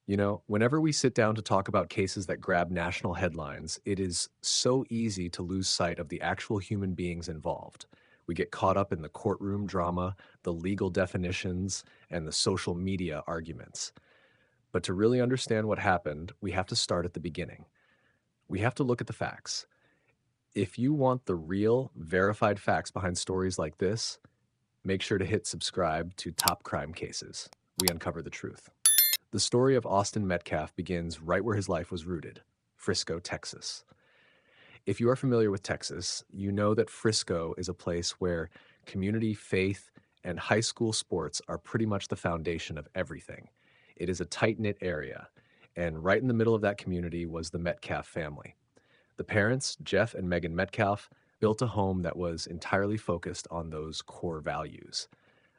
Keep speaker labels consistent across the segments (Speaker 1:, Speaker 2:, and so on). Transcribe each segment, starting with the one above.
Speaker 1: Whenever we sit down to talk about cases that grab national headlines, it is so easy to lose sight of the actual human beings involved. We get caught up in the courtroom drama, the legal definitions, and the social media arguments. But to really understand what happened, we have to start at the beginning. We have to look at the facts. If you want the real, verified facts behind stories like this, make sure to hit subscribe to Top Crime Cases. We uncover the truth. The story of Austin Metcalf begins right where his life was rooted, Frisco, Texas. If you are familiar with Texas, you know that Frisco is a place where community, faith, and high school sports are pretty much the foundation of everything. It is a tight-knit area, and right in the middle of that community was the Metcalf family. The parents, Jeff and Megan Metcalf, built a home that was entirely focused on those core values.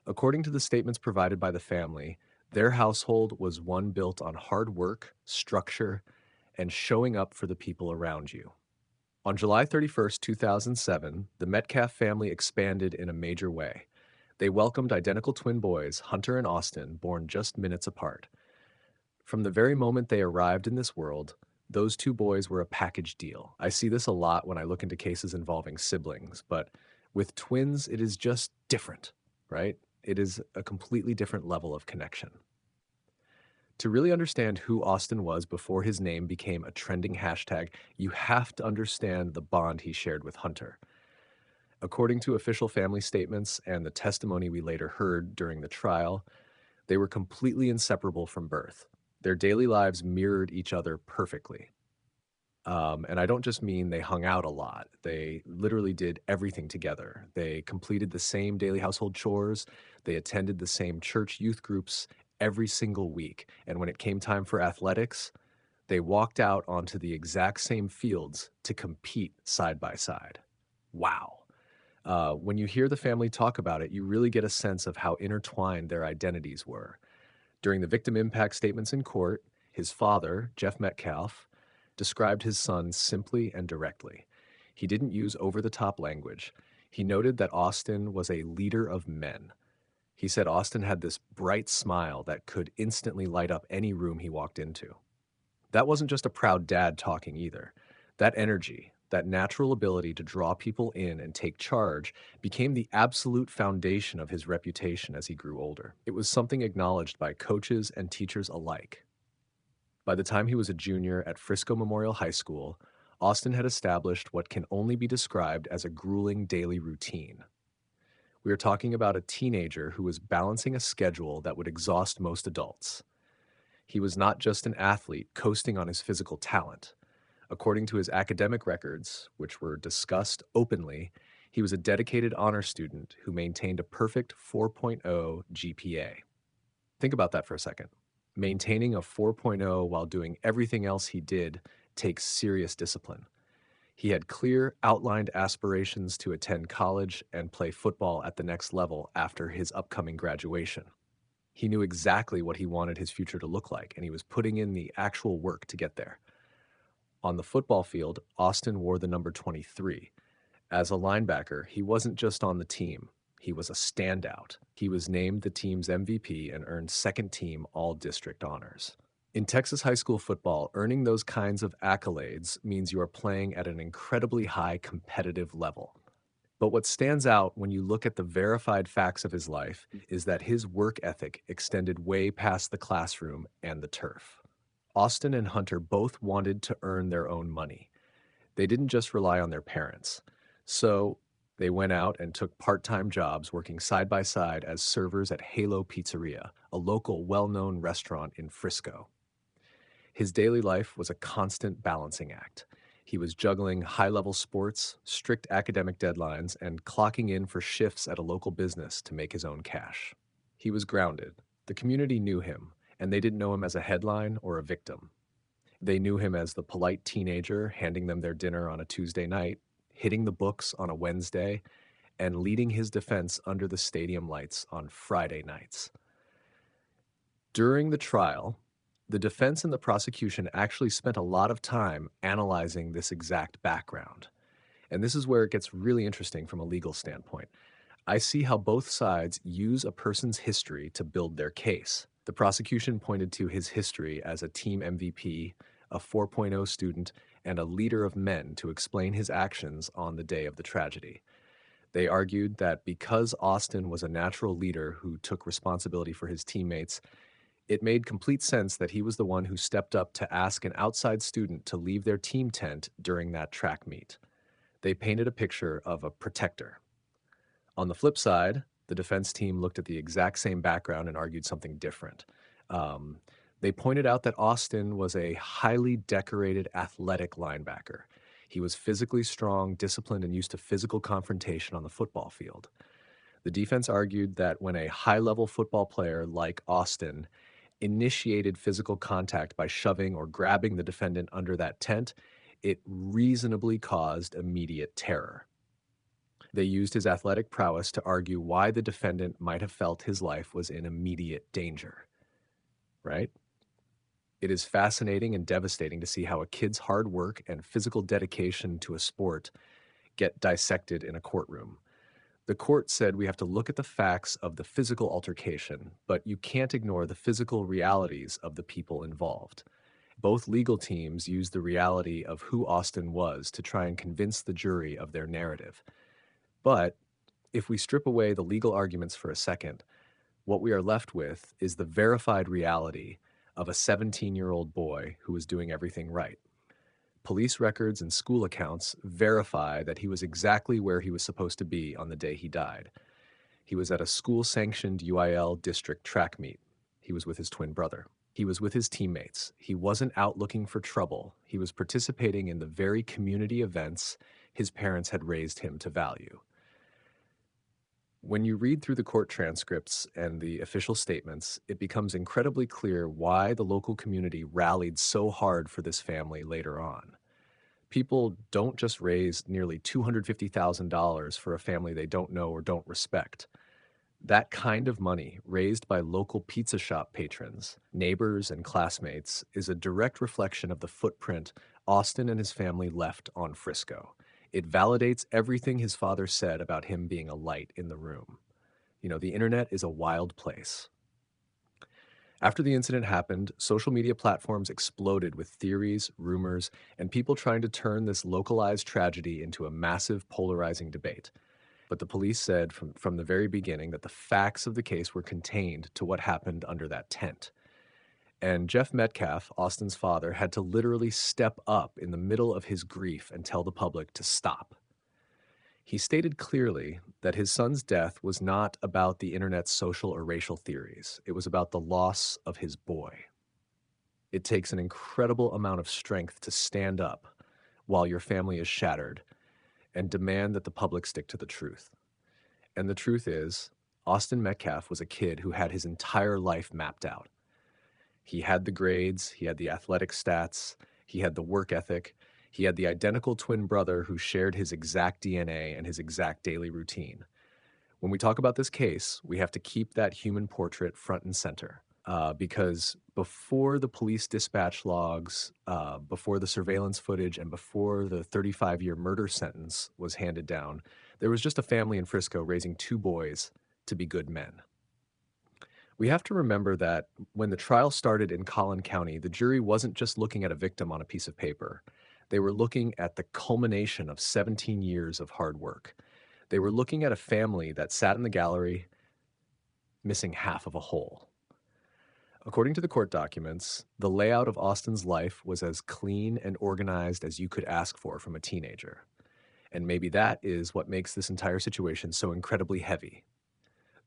Speaker 1: According to the statements provided by the family, their household was one built on hard work, structure, and showing up for the people around you. On July 31st, 2007, the Metcalf family expanded in a major way. They welcomed identical twin boys, Hunter and Austin, born just minutes apart. From the very moment they arrived in this world, those two boys were a package deal. I see this a lot when I look into cases involving siblings, but with twins, it is just different, right? It is a completely different level of connection. To really understand who Austin was before his name became a trending hashtag, you have to understand the bond he shared with Hunter. According to official family statements and the testimony we later heard during the trial, they were completely inseparable from birth. Their daily lives mirrored each other perfectly. And I don't just mean they hung out a lot. They literally did everything together. They completed the same daily household chores. They attended the same church youth groups every single week. And when it came time for athletics, they walked out onto the exact same fields to compete side by side. Wow. When you hear the family talk about it, you really get a sense of how intertwined their identities were. During the victim impact statements in court, his father, Jeff Metcalf, described his son simply and directly. He didn't use over-the-top language. He noted that Austin was a leader of men. He said Austin had this bright smile that could instantly light up any room he walked into. That wasn't just a proud dad talking either. That energy, that natural ability to draw people in and take charge, became the absolute foundation of his reputation as he grew older. It was something acknowledged by coaches and teachers alike. By the time he was a junior at Frisco Memorial High School, Austin had established what can only be described as a grueling daily routine. We are talking about a teenager who was balancing a schedule that would exhaust most adults. He was not just an athlete coasting on his physical talent. According to his academic records, which were discussed openly, he was a dedicated honor student who maintained a perfect 4.0 GPA. Think about that for a second. Maintaining a 4.0 while doing everything else he did takes serious discipline. He had clear, outlined aspirations to attend college and play football at the next level after his upcoming graduation. He knew exactly what he wanted his future to look like, and he was putting in the actual work to get there. On the football field, Austin wore the number 23. As a linebacker, he wasn't just on the team. He was a standout. He was named the team's MVP and earned second-team All-District honors. In Texas high school football, earning those kinds of accolades means you are playing at an incredibly high competitive level. But what stands out when you look at the verified facts of his life is that his work ethic extended way past the classroom and the turf. Austin and Hunter both wanted to earn their own money. They didn't just rely on their parents. So they went out and took part-time jobs working side by side as servers at Halo Pizzeria, a local well-known restaurant in Frisco. His daily life was a constant balancing act. He was juggling high-level sports, strict academic deadlines, and clocking in for shifts at a local business to make his own cash. He was grounded. The community knew him, and they didn't know him as a headline or a victim. They knew him as the polite teenager handing them their dinner on a Tuesday night, hitting the books on a Wednesday, and leading his defense under the stadium lights on Friday nights. During the trial, the defense and the prosecution actually spent a lot of time analyzing this exact background. And this is where it gets really interesting from a legal standpoint. I see how both sides use a person's history to build their case. The prosecution pointed to his history as a team MVP, a 4.0 student, and a leader of men to explain his actions on the day of the tragedy. They argued that because Austin was a natural leader who took responsibility for his teammates, it made complete sense that he was the one who stepped up to ask an outside student to leave their team tent during that track meet. They painted a picture of a protector. On the flip side, the defense team looked at the exact same background and argued something different. Um, they pointed out that Austin was a highly decorated athletic linebacker. He was physically strong, disciplined, and used to physical confrontation on the football field. The defense argued that when a high-level football player like Austin initiated physical contact by shoving or grabbing the defendant under that tent, it reasonably caused immediate terror. They used his athletic prowess to argue why the defendant might have felt his life was in immediate danger. Right? It is fascinating and devastating to see how a kid's hard work and physical dedication to a sport get dissected in a courtroom. The court said we have to look at the facts of the physical altercation, but you can't ignore the physical realities of the people involved. Both legal teams used the reality of who Austin was to try and convince the jury of their narrative. But if we strip away the legal arguments for a second, what we are left with is the verified reality of a 17-year-old boy who was doing everything right. Police records and school accounts verify that he was exactly where he was supposed to be on the day he died. He was at a school-sanctioned UIL district track meet. He was with his twin brother. He was with his teammates. He wasn't out looking for trouble. He was participating in the very community events his parents had raised him to value. When you read through the court transcripts and the official statements, it becomes incredibly clear why the local community rallied so hard for this family later on. People don't just raise nearly $250,000 for a family they don't know or don't respect. That kind of money, raised by local pizza shop patrons, neighbors, and classmates, is a direct reflection of the footprint Austin and his family left on Frisco. It validates everything his father said about him being a light in the room. The internet is a wild place. After the incident happened, social media platforms exploded with theories, rumors, and people trying to turn this localized tragedy into a massive polarizing debate. But the police said from the very beginning that the facts of the case were contained to what happened under that tent. And Jeff Metcalf, Austin's father, had to literally step up in the middle of his grief and tell the public to stop. He stated clearly that his son's death was not about the internet's social or racial theories. It was about the loss of his boy. It takes an incredible amount of strength to stand up while your family is shattered and demand that the public stick to the truth. And the truth is, Austin Metcalf was a kid who had his entire life mapped out. He had the grades, he had the athletic stats, he had the work ethic, he had the identical twin brother who shared his exact DNA and his exact daily routine. When we talk about this case, we have to keep that human portrait front and center. Because before the police dispatch logs, before the surveillance footage, and before the 35-year murder sentence was handed down, there was just a family in Frisco raising two boys to be good men. We have to remember that when the trial started in Collin County, the jury wasn't just looking at a victim on a piece of paper. They were looking at the culmination of 17 years of hard work. They were looking at a family that sat in the gallery missing half of a whole. According to the court documents, the layout of Austin's life was as clean and organized as you could ask for from a teenager. And maybe that is what makes this entire situation so incredibly heavy.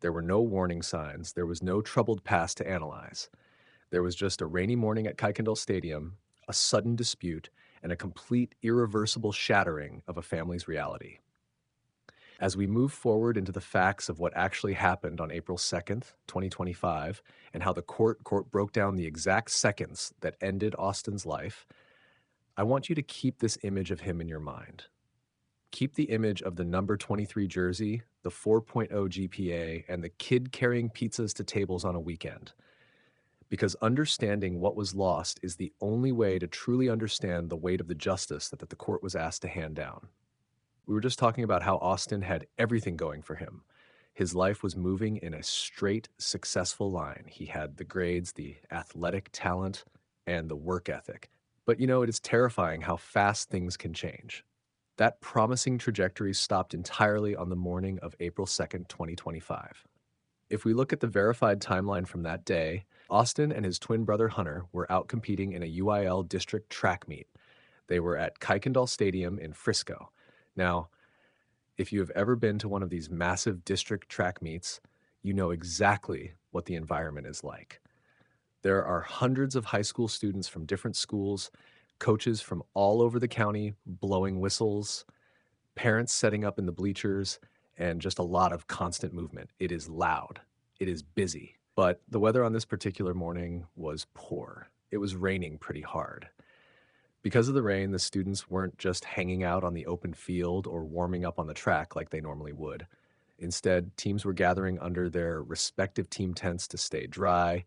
Speaker 1: There were no warning signs. There was no troubled past to analyze. There was just a rainy morning at Kuykendall Stadium, a sudden dispute, and a complete irreversible shattering of a family's reality. As we move forward into the facts of what actually happened on April 2nd, 2025, and how the court broke down the exact seconds that ended Austin's life, I want you to keep this image of him in your mind. Keep the image of the number 23 jersey, the 4.0 GPA, and the kid carrying pizzas to tables on a weekend. Because understanding what was lost is the only way to truly understand the weight of the justice that the court was asked to hand down. We were just talking about how Austin had everything going for him. His life was moving in a straight, successful line. He had the grades, the athletic talent, and the work ethic. But it is terrifying how fast things can change. That promising trajectory stopped entirely on the morning of April 2nd, 2025. If we look at the verified timeline from that day, Austin and his twin brother Hunter were out competing in a UIL district track meet. They were at Kuykendall Stadium in Frisco. Now, if you have ever been to one of these massive district track meets, you know exactly what the environment is like. There are hundreds of high school students from different schools, coaches from all over the county blowing whistles, parents setting up in the bleachers, and just a lot of constant movement. It is loud. It is busy. But the weather on this particular morning was poor. It was raining pretty hard. Because of the rain, the students weren't just hanging out on the open field or warming up on the track like they normally would. Instead, teams were gathering under their respective team tents to stay dry,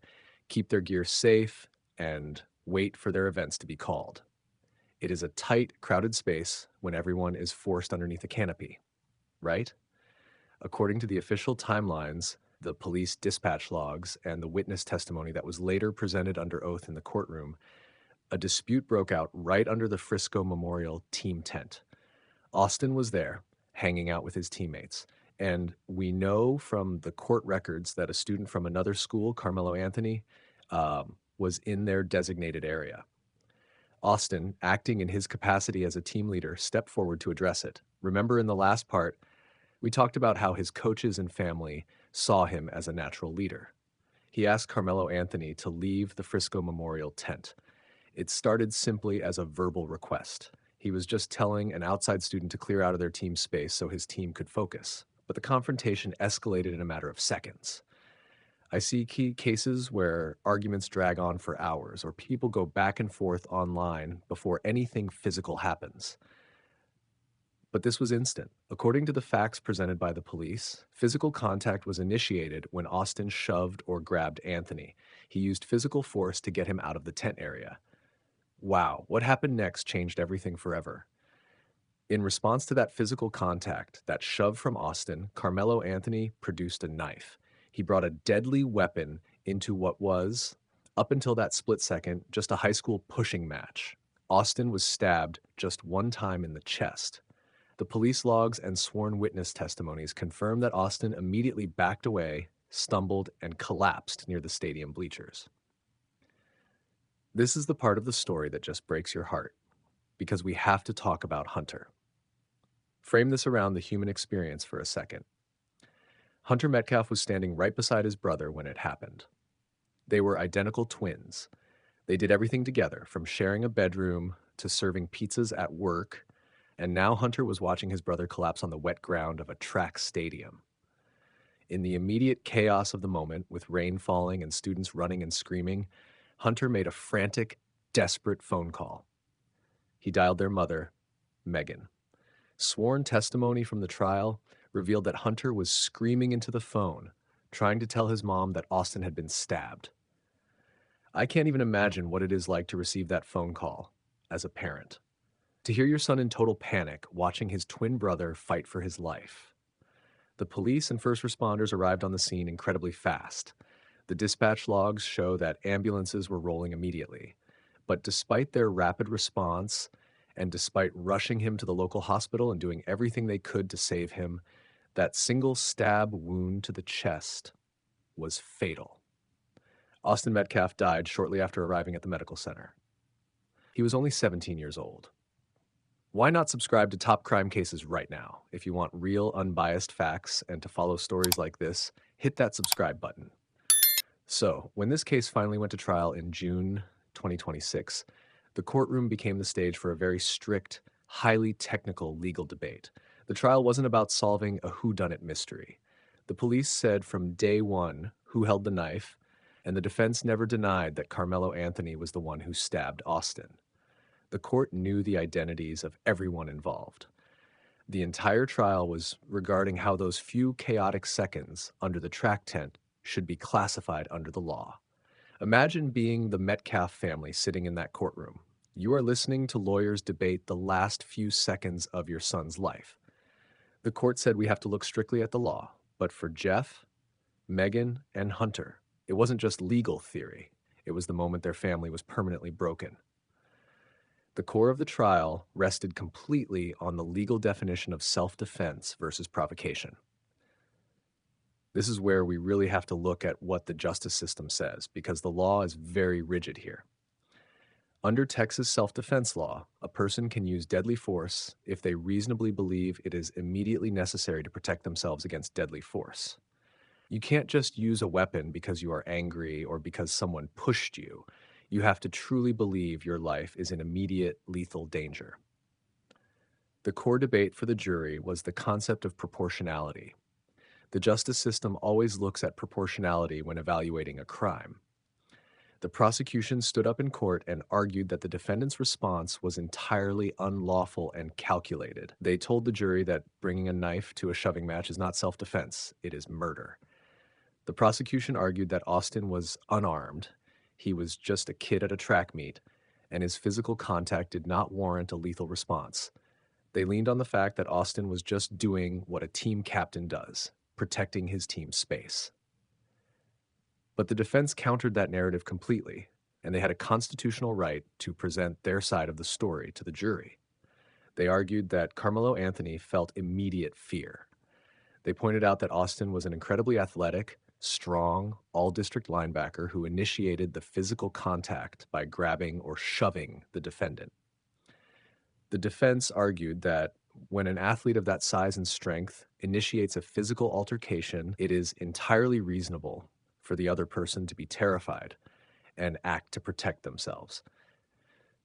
Speaker 1: keep their gear safe, and wait for their events to be called. It is a tight, crowded space when everyone is forced underneath a canopy, right? According to the official timelines, the police dispatch logs, and the witness testimony that was later presented under oath in the courtroom, a dispute broke out right under the Frisco Memorial team tent. Austin was there, hanging out with his teammates. And we know from the court records that a student from another school, Karmelo Anthony, was in their designated area. Austin, acting in his capacity as a team leader, stepped forward to address it. Remember in the last part, we talked about how his coaches and family saw him as a natural leader. He asked Karmelo Anthony to leave the Frisco Memorial tent. It started simply as a verbal request. He was just telling an outside student to clear out of their team space so his team could focus. But the confrontation escalated in a matter of seconds. I see key cases where arguments drag on for hours or people go back and forth online before anything physical happens. But this was instant. According to the facts presented by the police, physical contact was initiated when Austin shoved or grabbed Anthony. He used physical force to get him out of the tent area. Wow, what happened next changed everything forever. In response to that physical contact, that shove from Austin, Karmelo Anthony produced a knife. He brought a deadly weapon into what was, up until that split second, just a high school pushing match. Austin was stabbed just one time in the chest. The police logs and sworn witness testimonies confirm that Austin immediately backed away, stumbled, and collapsed near the stadium bleachers. This is the part of the story that just breaks your heart, because we have to talk about Hunter. Frame this around the human experience for a second. Hunter Metcalf was standing right beside his brother when it happened. They were identical twins. They did everything together, from sharing a bedroom to serving pizzas at work, and now Hunter was watching his brother collapse on the wet ground of a track stadium. In the immediate chaos of the moment, with rain falling and students running and screaming, Hunter made a frantic, desperate phone call. He dialed their mother, Megan. Sworn testimony from the trial revealed that Hunter was screaming into the phone, trying to tell his mom that Austin had been stabbed. I can't even imagine what it is like to receive that phone call as a parent. To hear your son in total panic, watching his twin brother fight for his life. The police and first responders arrived on the scene incredibly fast. The dispatch logs show that ambulances were rolling immediately. But despite their rapid response, and despite rushing him to the local hospital and doing everything they could to save him, that single stab wound to the chest was fatal. Austin Metcalf died shortly after arriving at the medical center. He was only 17 years old. Why not subscribe to Top Crime Cases right now? If you want real, unbiased facts and to follow stories like this, hit that subscribe button. So, when this case finally went to trial in June 2026, the courtroom became the stage for a very strict, highly technical legal debate. The trial wasn't about solving a whodunit mystery. The police said from day one who held the knife, and the defense never denied that Karmelo Anthony was the one who stabbed Austin. The court knew the identities of everyone involved. The entire trial was regarding how those few chaotic seconds under the track tent should be classified under the law. Imagine being the Metcalf family sitting in that courtroom. You are listening to lawyers debate the last few seconds of your son's life. The court said we have to look strictly at the law. But for Jeff, Megan, and Hunter, it wasn't just legal theory. It was the moment their family was permanently broken. The core of the trial rested completely on the legal definition of self-defense versus provocation. This is where we really have to look at what the justice system says, because the law is very rigid here. Under Texas self-defense law, a person can use deadly force if they reasonably believe it is immediately necessary to protect themselves against deadly force. You can't just use a weapon because you are angry or because someone pushed you. You have to truly believe your life is in immediate lethal danger. The core debate for the jury was the concept of proportionality. The justice system always looks at proportionality when evaluating a crime. The prosecution stood up in court and argued that the defendant's response was entirely unlawful and calculated. They told the jury that bringing a knife to a shoving match is not self-defense, it is murder. The prosecution argued that Austin was unarmed, he was just a kid at a track meet, and his physical contact did not warrant a lethal response. They leaned on the fact that Austin was just doing what a team captain does, protecting his team's space. But the defense countered that narrative completely, and they had a constitutional right to present their side of the story to the jury. They argued that Karmelo Anthony felt immediate fear. They pointed out that Austin was an incredibly athletic, strong, all-district linebacker who initiated the physical contact by grabbing or shoving the defendant. The defense argued that when an athlete of that size and strength initiates a physical altercation, it is entirely reasonable for the other person to be terrified and act to protect themselves.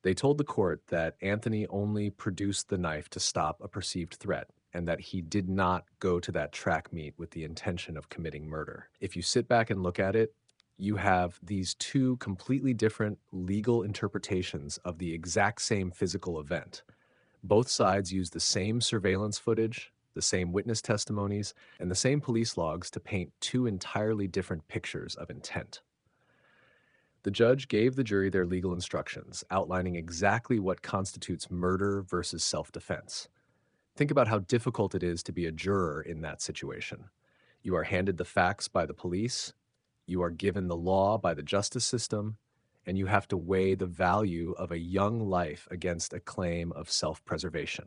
Speaker 1: They told the court that Anthony only produced the knife to stop a perceived threat and that he did not go to that track meet with the intention of committing murder. If you sit back and look at it, you have these two completely different legal interpretations of the exact same physical event. Both sides use the same surveillance footage, the same witness testimonies, and the same police logs to paint two entirely different pictures of intent. The judge gave the jury their legal instructions, outlining exactly what constitutes murder versus self-defense. Think about how difficult it is to be a juror in that situation. You are handed the facts by the police, you are given the law by the justice system, and you have to weigh the value of a young life against a claim of self-preservation.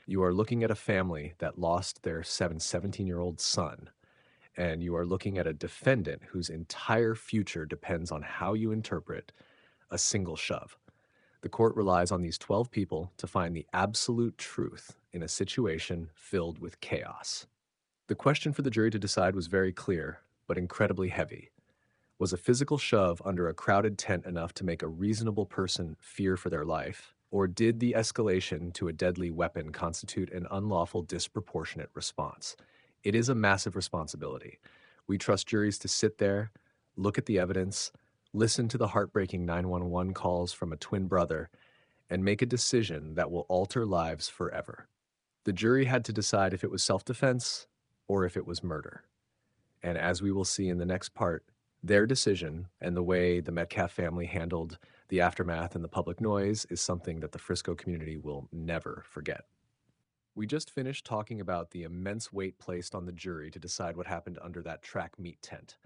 Speaker 1: You are looking at a family that lost their 17-year-old son, and you are looking at a defendant whose entire future depends on how you interpret a single shove. The court relies on these 12 people to find the absolute truth in a situation filled with chaos. The question for the jury to decide was very clear, but incredibly heavy. Was a physical shove under a crowded tent enough to make a reasonable person fear for their life? Or did the escalation to a deadly weapon constitute an unlawful, disproportionate response? It is a massive responsibility. We trust juries to sit there, look at the evidence, listen to the heartbreaking 911 calls from a twin brother, and make a decision that will alter lives forever. The jury had to decide if it was self-defense or if it was murder. And as we will see in the next part, their decision and the way the Metcalf family handled the aftermath and the public noise is something that the Frisco community will never forget. We just finished talking about the immense weight placed on the jury to decide what happened under that track meet tent.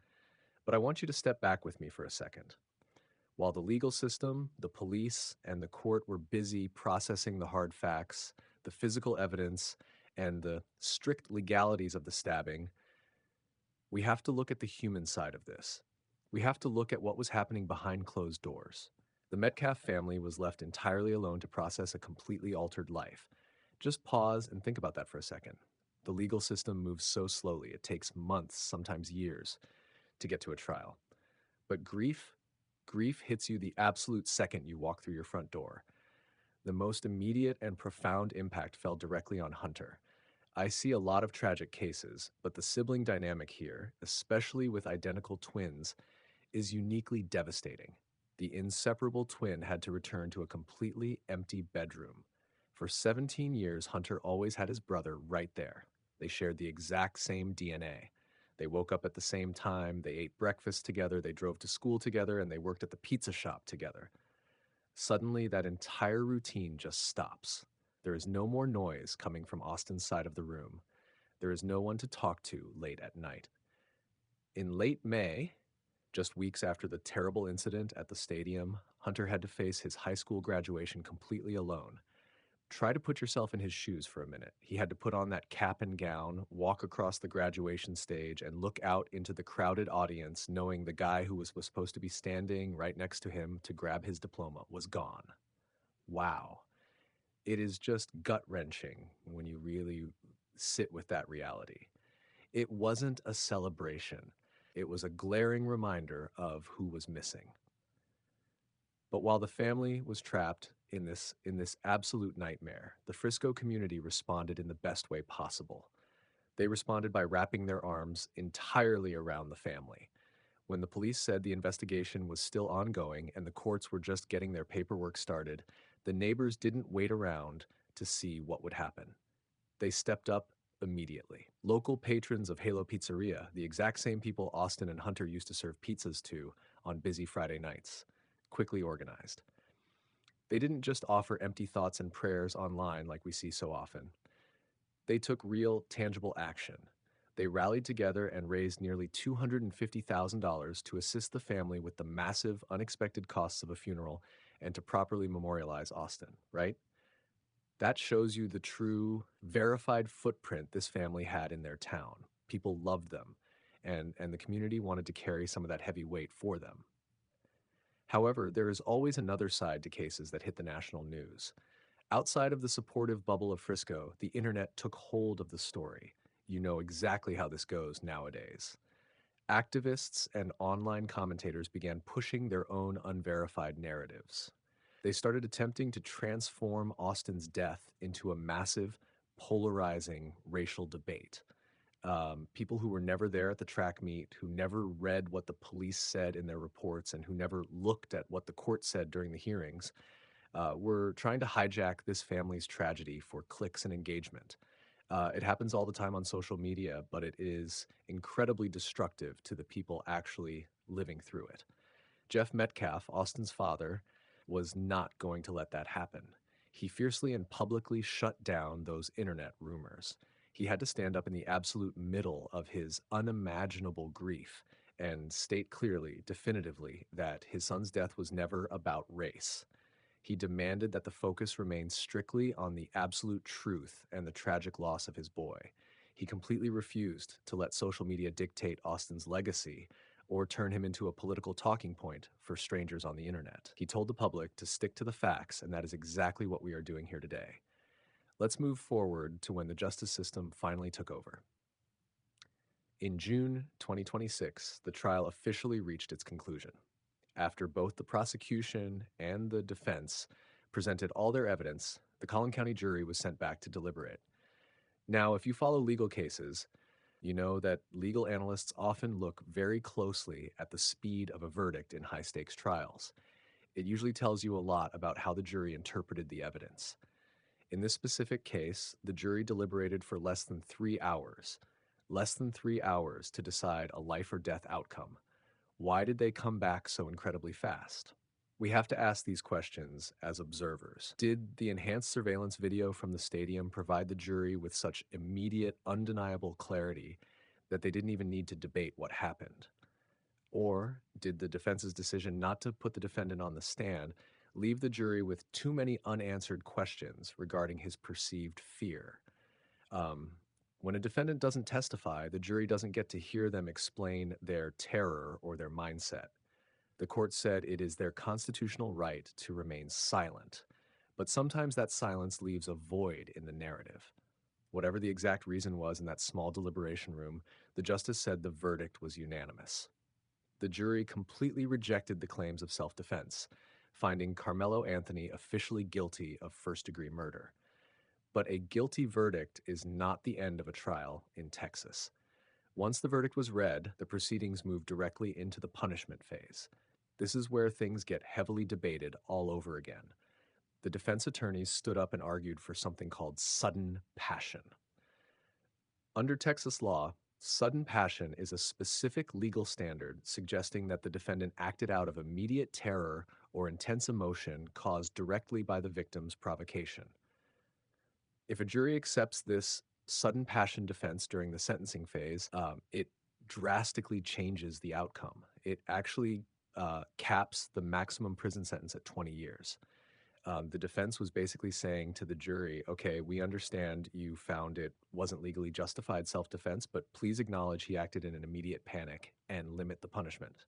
Speaker 1: But I want you to step back with me for a second. While the legal system, the police, and the court were busy processing the hard facts, the physical evidence, and the strict legalities of the stabbing, we have to look at the human side of this. We have to look at what was happening behind closed doors. The Metcalf family was left entirely alone to process a completely altered life. Just pause and think about that for a second. The legal system moves so slowly. It takes months, sometimes years, to get to a trial. But grief hits you the absolute second you walk through your front door. The most immediate and profound impact fell directly on Hunter. I see a lot of tragic cases, but the sibling dynamic here, especially with identical twins, is uniquely devastating. The inseparable twin had to return to a completely empty bedroom. For 17 years, Hunter always had his brother right there. They shared the exact same DNA. They woke up at the same time, they ate breakfast together, they drove to school together, and they worked at the pizza shop together. Suddenly, that entire routine just stops. There is no more noise coming from Austin's side of the room. There is no one to talk to late at night. In late May, just weeks after the terrible incident at the stadium, Hunter had to face his high school graduation completely alone. Try to put yourself in his shoes for a minute. He had to put on that cap and gown, walk across the graduation stage, and look out into the crowded audience, knowing the guy who was supposed to be standing right next to him to grab his diploma was gone. Wow. It is just gut-wrenching when you really sit with that reality. It wasn't a celebration. It was a glaring reminder of who was missing. But while the family was trapped in this absolute nightmare, the Frisco community responded in the best way possible. They responded by wrapping their arms entirely around the family. When the police said the investigation was still ongoing and the courts were just getting their paperwork started, the neighbors didn't wait around to see what would happen. They stepped up immediately. Local patrons of Halo Pizzeria, the exact same people Austin and Hunter used to serve pizzas to on busy Friday nights, quickly organized. They didn't just offer empty thoughts and prayers online like we see so often. They took real, tangible action. They rallied together and raised nearly $250,000 to assist the family with the massive, unexpected costs of a funeral and to properly memorialize Austin, right? That shows you the true, verified footprint this family had in their town. People loved them, and the community wanted to carry some of that heavy weight for them. However, there is always another side to cases that hit the national news. Outside of the supportive bubble of Frisco, the internet took hold of the story. You know exactly how this goes nowadays. Activists and online commentators began pushing their own unverified narratives. They started attempting to transform Austin's death into a massive, polarizing racial debate. People who were never there at the track meet, who never read what the police said in their reports, and who never looked at what the court said during the hearings, were trying to hijack this family's tragedy for clicks and engagement. It happens all the time on social media, but it is incredibly destructive to the people actually living through it. Jeff Metcalf, Austin's father, was not going to let that happen. He fiercely and publicly shut down those internet rumors. He had to stand up in the absolute middle of his unimaginable grief and state clearly, definitively, that his son's death was never about race. He demanded that the focus remain strictly on the absolute truth and the tragic loss of his boy. He completely refused to let social media dictate Austin's legacy or turn him into a political talking point for strangers on the internet. He told the public to stick to the facts, and that is exactly what we are doing here today. Let's move forward to when the justice system finally took over. In June 2026, the trial officially reached its conclusion. After both the prosecution and the defense presented all their evidence, the Collin County jury was sent back to deliberate. Now, if you follow legal cases, you know that legal analysts often look very closely at the speed of a verdict in high-stakes trials. It usually tells you a lot about how the jury interpreted the evidence. In this specific case, the jury deliberated for less than 3 hours. Less than 3 hours to decide a life or death outcome. Why did they come back so incredibly fast? We have to ask these questions as observers. Did the enhanced surveillance video from the stadium provide the jury with such immediate, undeniable clarity that they didn't even need to debate what happened? Or did the defense's decision not to put the defendant on the stand leave the jury with too many unanswered questions regarding his perceived fear? When a defendant doesn't testify, the jury doesn't get to hear them explain their terror or their mindset. The court said it is their constitutional right to remain silent, but sometimes that silence leaves a void in the narrative. Whatever the exact reason was in that small deliberation room, the justice said the verdict was unanimous. The jury completely rejected the claims of self-defense, finding Karmelo Anthony officially guilty of first-degree murder. But a guilty verdict is not the end of a trial in Texas. Once the verdict was read, the proceedings moved directly into the punishment phase. This is where things get heavily debated all over again. The defense attorneys stood up and argued for something called sudden passion. Under Texas law, sudden passion is a specific legal standard suggesting that the defendant acted out of immediate terror or intense emotion caused directly by the victim's provocation. If a jury accepts this sudden passion defense during the sentencing phase, it drastically changes the outcome. It actually caps the maximum prison sentence at 20 years. The defense was basically saying to the jury, okay, we understand you found it wasn't legally justified self-defense, but please acknowledge he acted in an immediate panic and limit the punishment.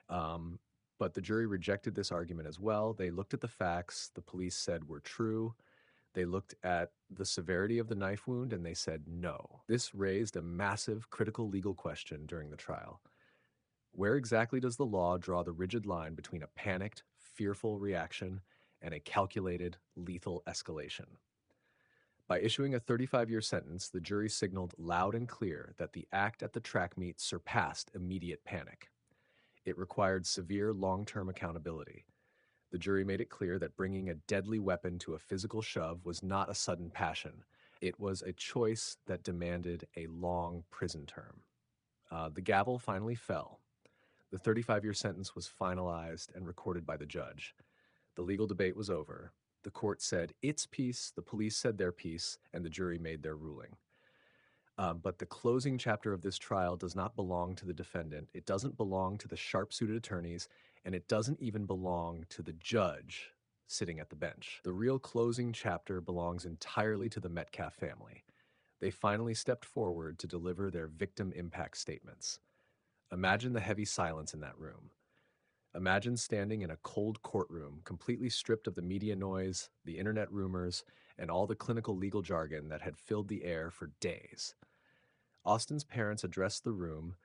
Speaker 1: Um, but the jury rejected this argument as well. They looked at the facts the police said were true. They looked at the severity of the knife wound and they said no. This raised a massive critical legal question during the trial. Where exactly does the law draw the rigid line between a panicked, fearful reaction and a calculated, lethal escalation? By issuing a 35-year sentence, the jury signaled loud and clear that the act at the track meet surpassed immediate panic. It required severe long-term accountability. The jury made it clear that bringing a deadly weapon to a physical shove was not a sudden passion. It was a choice that demanded a long prison term. The gavel finally fell. The 35-year sentence was finalized and recorded by the judge. The legal debate was over. The court said its piece, the police said their piece, and the jury made their ruling. But the closing chapter of this trial does not belong to the defendant. It doesn't belong to the sharp-suited attorneys, and it doesn't even belong to the judge sitting at the bench. The real closing chapter belongs entirely to the Metcalf family. They finally stepped forward to deliver their victim impact statements. Imagine the heavy silence in that room. Imagine standing in a cold courtroom, completely stripped of the media noise, the internet rumors, and all the clinical legal jargon that had filled the air for days. Austin's parents addressed the room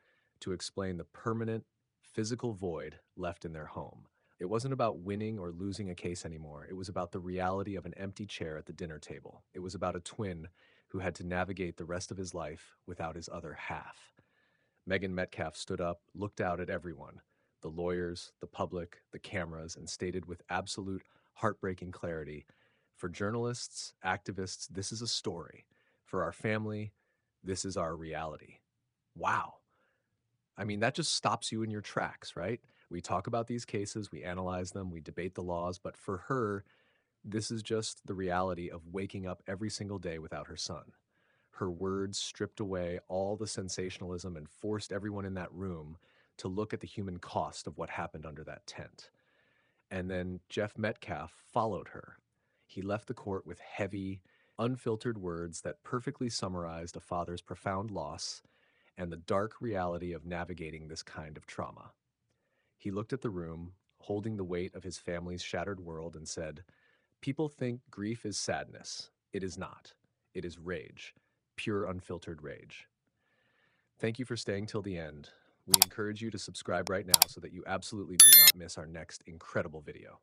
Speaker 1: to explain the permanent, physical void left in their home. It wasn't about winning or losing a case anymore. It was about the reality of an empty chair at the dinner table. It was about a twin who had to navigate the rest of his life without his other half. Megan Metcalf stood up, looked out at everyone, the lawyers, the public, the cameras, and stated with absolute heartbreaking clarity, for journalists, activists, this is a story. For our family, this is our reality. Wow. I mean, that just stops you in your tracks, right? We talk about these cases, we analyze them, we debate the laws, but for her, this is just the reality of waking up every single day without her son. Her words stripped away all the sensationalism and forced everyone in that room to look at the human cost of what happened under that tent. And then Jeff Metcalf followed her. He left the court with heavy, unfiltered words that perfectly summarized a father's profound loss and the dark reality of navigating this kind of trauma. He looked at the room, holding the weight of his family's shattered world, and said, "People think grief is sadness. It is not. It is rage, pure unfiltered rage." Thank you for staying till the end. We encourage you to subscribe right now so that you absolutely do not miss our next incredible video.